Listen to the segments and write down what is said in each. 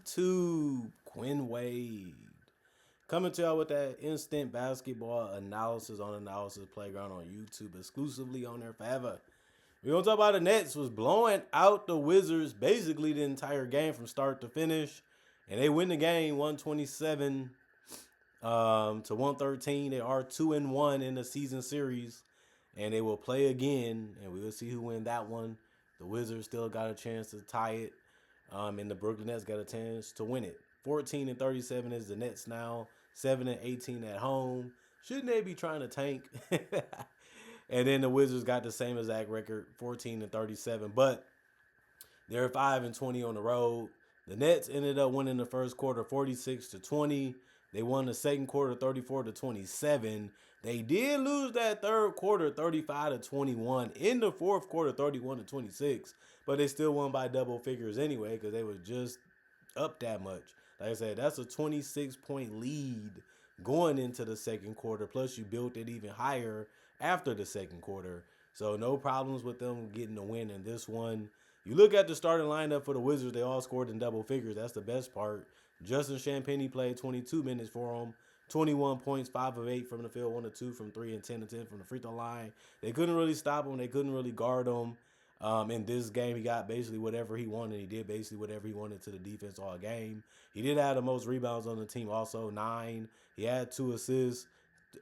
YouTube? Quinn Wade. Coming to y'all with that instant basketball analysis on Analysis Playground on YouTube, exclusively on there forever. We're going to talk about the Nets was blowing out the Wizards basically the entire game from start to finish. And they win the game 127 to 113. They are 2-1 in the season series. And they will play again. And we will see who win that one. The Wizards still got a chance to tie it. And the Brooklyn Nets got a chance to win it. 14-37 is the Nets now. 7-18 at home. Shouldn't they be trying to tank? And then the Wizards got the same exact record, 14-37. But they're 5-20 on the road. The Nets ended up winning the first quarter 46-20. They won the second quarter 34-27. They did lose that third quarter 35-21. In the fourth quarter 31-26. But they still won by double figures anyway because they were just up that much. Like I said, that's a 26-point lead going into the second quarter. Plus, you built it even higher after the second quarter. So no problems with them getting the win in this one. You look at the starting lineup for the Wizards, they all scored in double figures. That's the best part. Justin Champagnie played 22 minutes for them. 21 points, 5 of 8 from the field, 1 of 2 from 3, and 10 of 10 from the free throw line. They couldn't really stop him. They couldn't really guard him. In this game, he got basically whatever he wanted. He did basically whatever he wanted to the defense all game. He did have the most rebounds on the team, also 9. He had 2 assists,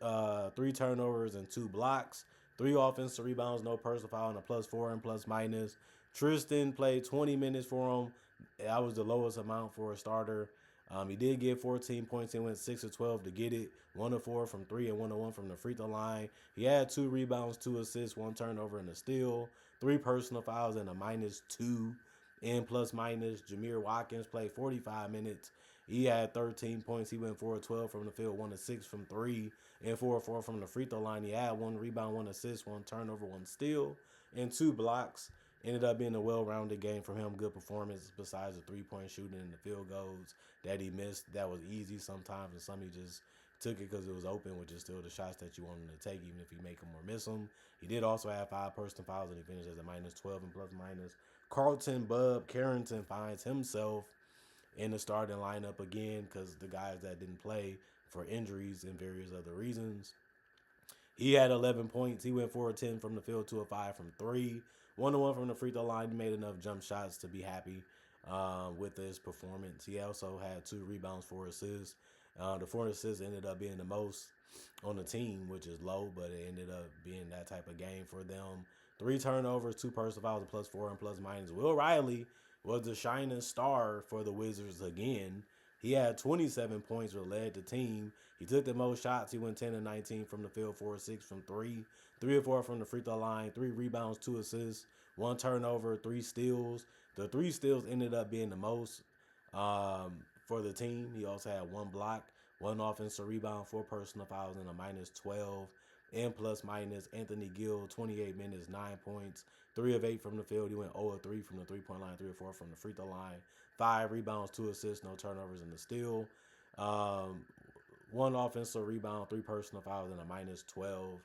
3 turnovers, and 2 blocks. 3 offensive rebounds, no personal foul, and a +4 and plus minus. Tristan played 20 minutes for him. That was the lowest amount for a starter. He did get 14 points. He went 6 of 12 to get it. 1 of 4 from 3 and 1 of 1 from the free throw line. He had 2 rebounds, 2 assists, 1 turnover, and a steal. 3 personal fouls and a -2 in plus minus. Jameer Watkins played 45 minutes. He had 13 points. He went 4 of 12 from the field, 1 of 6 from 3, and 4 of 4 from the free throw line. He had 1 rebound, 1 assist, 1 turnover, 1 steal, and 2 blocks. Ended up being a well-rounded game from him. Good performance besides the 3-point shooting and the field goals that he missed. That was easy sometimes, and some he just took it because it was open, which is still the shots that you want him to take, even if you make them or miss them. He did also have 5 personal fouls, and he finished as a -12 and plus minus. Carlton Bub Carrington finds himself in the starting lineup again because the guys that didn't play for injuries and various other reasons. He had 11 points. He went 4 of 10 from the field, 2 of 5 from 3. 1 of 1 from the free throw line. He made enough jump shots to be happy with his performance. He also had 2 rebounds, 4 assists. The 4 assists ended up being the most on the team, which is low, but it ended up being that type of game for them. 3 turnovers, 2 personal fouls, a +4 and plus minus. Will Riley was the shining star for the Wizards again. He had 27 points, but led the team. He took the most shots. He went 10 of 19 from the field, 4 of 6 from 3, 3 of 4 from the free throw line, 3 rebounds, 2 assists, 1 turnover, 3 steals. The 3 steals ended up being the most for the team. He also had 1 block, 1 offensive rebound, 4 personal fouls, and a -12 and plus minus. Anthony Gill, 28 minutes, 9 points, 3 of 8 from the field. He went 0 of 3 from the 3-point line, 3 of 4 from the free throw line, 5 rebounds, 2 assists, no turnovers, and a steal. 1 offensive rebound, 3 personal fouls, and a -12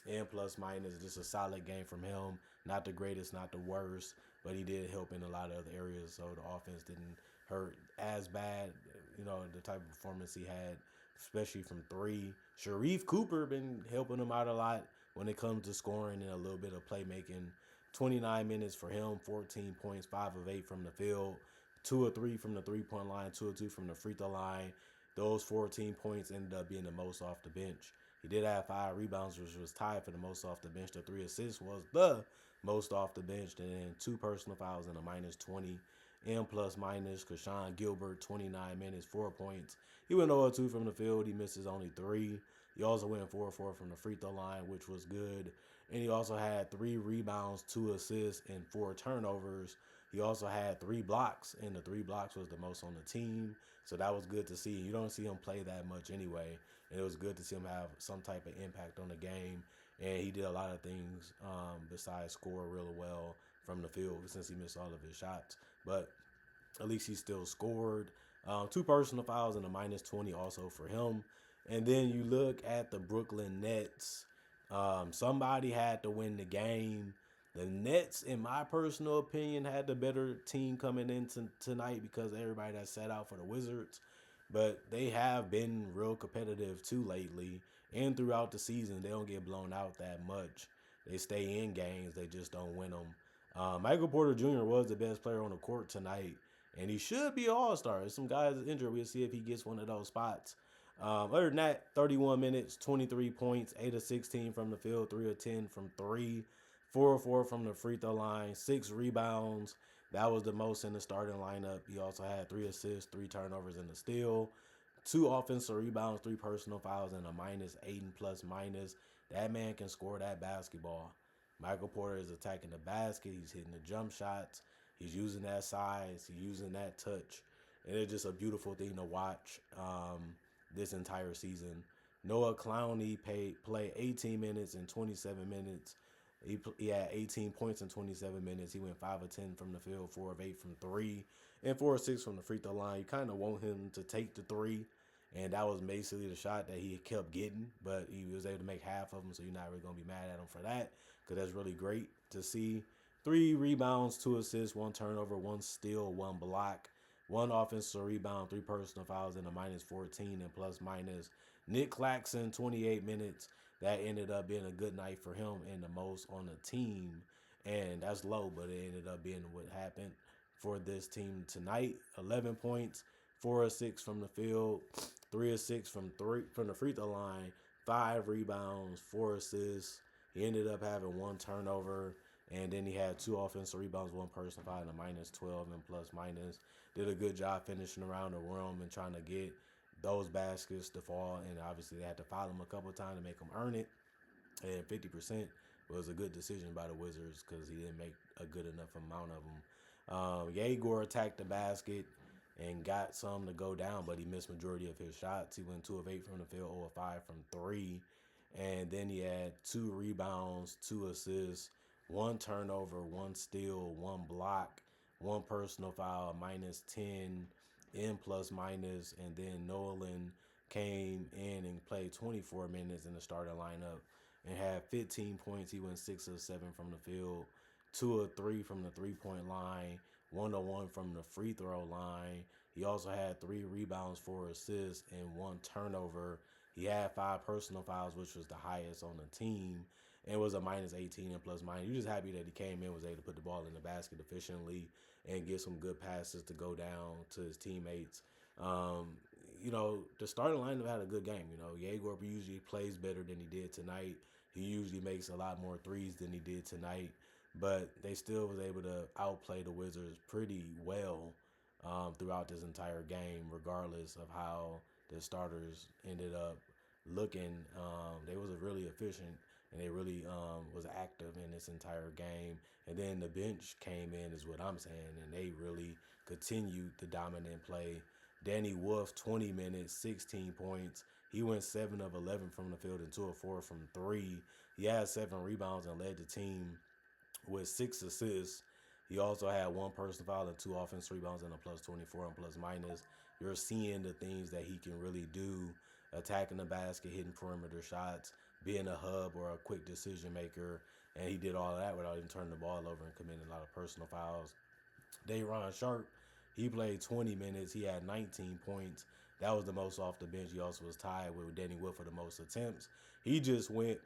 and plus minus. Just a solid game from him. Not the greatest, not the worst, but he did help in a lot of other areas, so the offense didn't hurt as bad. You know, the type of performance he had, especially from 3. Sharif Cooper been helping him out a lot when it comes to scoring and a little bit of playmaking. 29 minutes for him, 14 points, 5 of 8 from the field, 2 of 3 from the 3-point line, 2 of 2 from the free throw line. Those 14 points ended up being the most off the bench. He did have 5 rebounds, which was tied for the most off the bench. The 3 assists was the most off the bench. And then 2 personal fouls and a -20 and plus minus. Kashawn Gilbert, 29 minutes, 4 points. He went 0-2 from the field. He misses only 3. He also went 4-4 from the free throw line, which was good. And he also had 3 rebounds, 2 assists, and 4 turnovers. He also had 3 blocks, and the 3 blocks was the most on the team. So that was good to see. You don't see him play that much anyway. And it was good to see him have some type of impact on the game. And he did a lot of things besides score really well from the field since he missed all of his shots. But at least he still scored. 2 personal fouls and a -20 also for him. And then you look at the Brooklyn Nets. Somebody had to win the game. The Nets, in my personal opinion, had the better team coming in tonight because everybody that sat out for the Wizards. But they have been real competitive too lately. And throughout the season, they don't get blown out that much. They stay in games, they just don't win them. Michael Porter Jr. was the best player on the court tonight, and he should be an all star. If some guys is injured, we'll see if he gets one of those spots. Other than that, 31 minutes, 23 points, 8 of 16 from the field, 3 of 10 from three, 4 of 4 from the free throw line, 6 rebounds. That was the most in the starting lineup. He also had 3 assists, 3 turnovers, and a steal. 2 offensive rebounds, 3 personal fouls, and a -8 and plus minus. That man can score that basketball. Michael Porter is attacking the basket. He's hitting the jump shots. He's using that size. He's using that touch. And it's just a beautiful thing to watch this entire season. Noah Clowney played 18 minutes and 27 minutes. He had 18 points in 27 minutes. He went 5 of 10 from the field, 4 of 8 from three, and 4 of 6 from the free throw line. You kind of want him to take the three, and that was basically the shot that he kept getting, but he was able to make half of them, so you're not really going to be mad at him for that because that's really great to see. 3 rebounds, 2 assists, 1 turnover, 1 steal, 1 block, 1 offensive rebound, 3 personal fouls, and a -14 and plus minus. Nick Claxton, 28 minutes. That ended up being a good night for him and the most on the team. And that's low, but it ended up being what happened for this team tonight. 11 points, 4 of 6 from the field, 3 of 6 from the free throw line, 5 rebounds, 4 assists. He ended up having 1 turnover, and then he had 2 offensive rebounds, 1 personal foul, and a -12 and plus minus. Did a good job finishing around the rim and trying to get those baskets to fall, and obviously they had to foul him a couple of times to make him earn it. And 50% was a good decision by the Wizards because he didn't make a good enough amount of them. Yegor attacked the basket and got some to go down, but he missed majority of his shots. He went 2 of 8 from the field, 0 of 5 from three, and then he had 2 rebounds, 2 assists, 1 turnover, 1 steal, 1 block, 1 personal foul, -10 in plus minus, and then Nolan came in and played 24 minutes in the starting lineup and had 15 points. He went 6 of 7 from the field, 2 of 3 from the 3-point line, 1 of 1 from the free throw line. He also had 3 rebounds, 4 assists, and 1 turnover. He had 5 personal fouls, which was the highest on the team, and was a -18 and plus minus. You're just happy that he came in, was able to put the ball in the basket efficiently and get some good passes to go down to his teammates. The starting lineup had a good game. Yegor usually plays better than he did tonight. He usually makes a lot more threes than he did tonight, but they still was able to outplay the Wizards pretty well throughout this entire game, regardless of how the starters ended up looking. They was really efficient and they really was active in this entire game. And then the bench came in, is what I'm saying, and they really continued the dominant play. Danny Wolf, 20 minutes, 16 points. He went 7 of 11 from the field and 2 of 4 from three. He had 7 rebounds and led the team with 6 assists. He also had 1 personal foul and 2 offensive rebounds and a +24 and plus minus. You're seeing the things that he can really do, attacking the basket, hitting perimeter shots, being a hub or a quick decision maker. And he did all of that without even turning the ball over and committing a lot of personal fouls. Day'Ron Sharp, he played 20 minutes. He had 19 points. That was the most off the bench. He also was tied with Danny Wood for the most attempts. He just went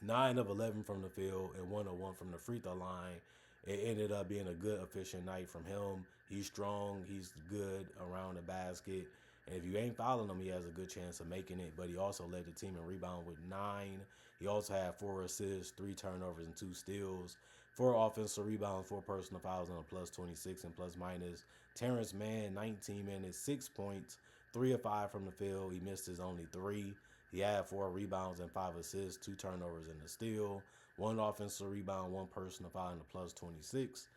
9 of 11 from the field and 1 of 1 from the free throw line. It ended up being a good, efficient night from him. He's strong. He's good around the basket. And if you ain't following him, he has a good chance of making it. But he also led the team in rebound with 9. He also had 4 assists, 3 turnovers, and 2 steals. 4 offensive rebounds, 4 personal fouls, and a +26 and plus minus. Terrence Mann, 19 minutes, 6 points, 3 of 5 from the field. He missed his only 3. He had 4 rebounds and 5 assists, 2 turnovers and a steal, 1 offensive rebound, 1 personal foul, and a +26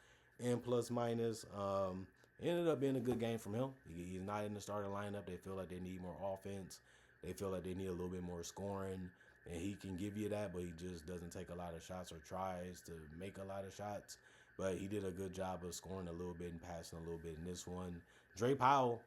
and plus minus. It ended up being a good game from him. He's not in the starting lineup. They feel like they need more offense. They feel like they need a little bit more scoring, and he can give you that, but he just doesn't take a lot of shots or tries to make a lot of shots. But he did a good job of scoring a little bit and passing a little bit in this one. Dre Powell,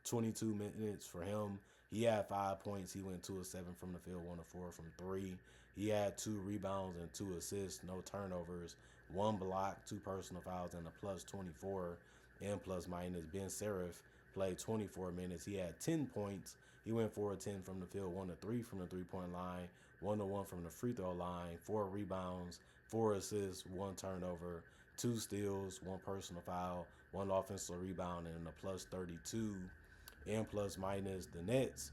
22 minutes for him. He had 5 points. He went 2 of 7 from the field, 1 of 4 from three. He had 2 rebounds and 2 assists, no turnovers, one block, two personal fouls, and a plus 24 and plus minus. Ben Serif played 24 minutes. He had 10 points. He went 4 of 10 from the field, 1 of 3 from the 3-point line, 1 of 1 from the free throw line, 4 rebounds, 4 assists, 1 turnover, 2 steals, 1 personal foul, 1 offensive rebound, and a plus 32 and plus minus. The Nets,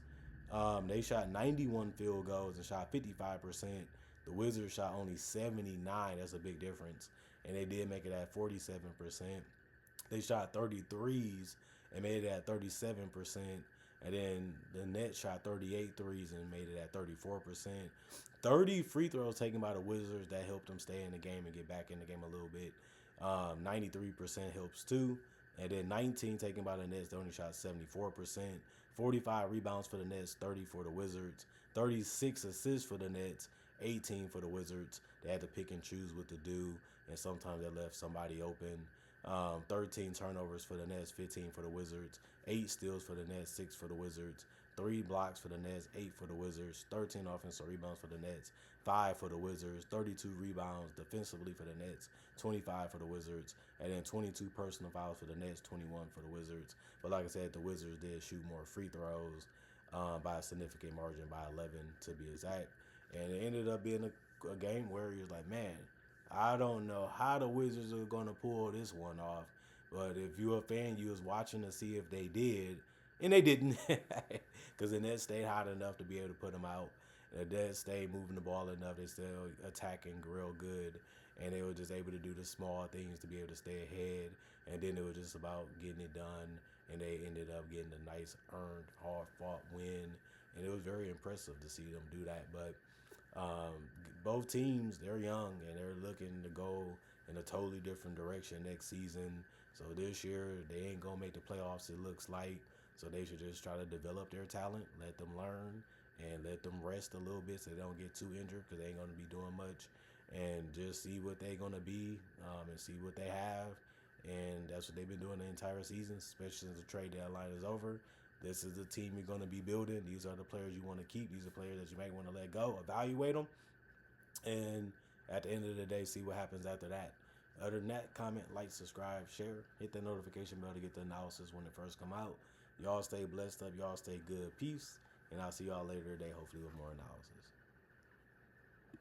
they shot 91 field goals and shot 55%. The Wizards shot only 79. That's a big difference. And they did make it at 47%. They shot 33s and made it at 37%. And then the Nets shot 38 threes and made it at 34%. 30 free throws taken by the Wizards that helped them stay in the game and get back in the game a little bit. 93% helps too. And then 19 taken by the Nets. They only shot 74%. 45 rebounds for the Nets, 30 for the Wizards. 36 assists for the Nets, 18 for the Wizards. They had to pick and choose what to do, and sometimes they left somebody open. 13 turnovers for the Nets, 15 for the Wizards. 8 steals for the Nets, 6 for the Wizards. 3 blocks for the Nets, 8 for the Wizards. 13 offensive rebounds for the Nets, 5 for the Wizards. 32 rebounds defensively for the Nets, 25 for the Wizards. And then 22 personal fouls for the Nets, 21 for the Wizards. But like I said, the Wizards did shoot more free throws by a significant margin, by 11 to be exact. And it ended up being a game where he was like, man, I don't know how the Wizards are going to pull this one off. But if you're a fan, you was watching to see if they did. And they didn't. Because the Nets stayed hot enough to be able to put them out. The Nets stayed moving the ball enough. They still attacking real good. And they were just able to do the small things to be able to stay ahead. And then it was just about getting it done. And they ended up getting a nice, earned, hard-fought win. And it was very impressive to see them do that. But both teams, they're young and they're looking to go in a totally different direction next season. So this year, they ain't going to make the playoffs, it looks like. So they should just try to develop their talent, let them learn, and let them rest a little bit so they don't get too injured because they ain't going to be doing much. And just see what they're going to be and see what they have. And that's what they've been doing the entire season, especially since the trade deadline is over. This is the team you're going to be building. These are the players you want to keep. These are players that you might want to let go. Evaluate them. And at the end of the day, see what happens after that. Other than that, comment, like, subscribe, share. Hit the notification bell to get the analysis when it first come out. Y'all stay blessed up. Y'all stay good. Peace. And I'll see y'all later today, hopefully with more analysis.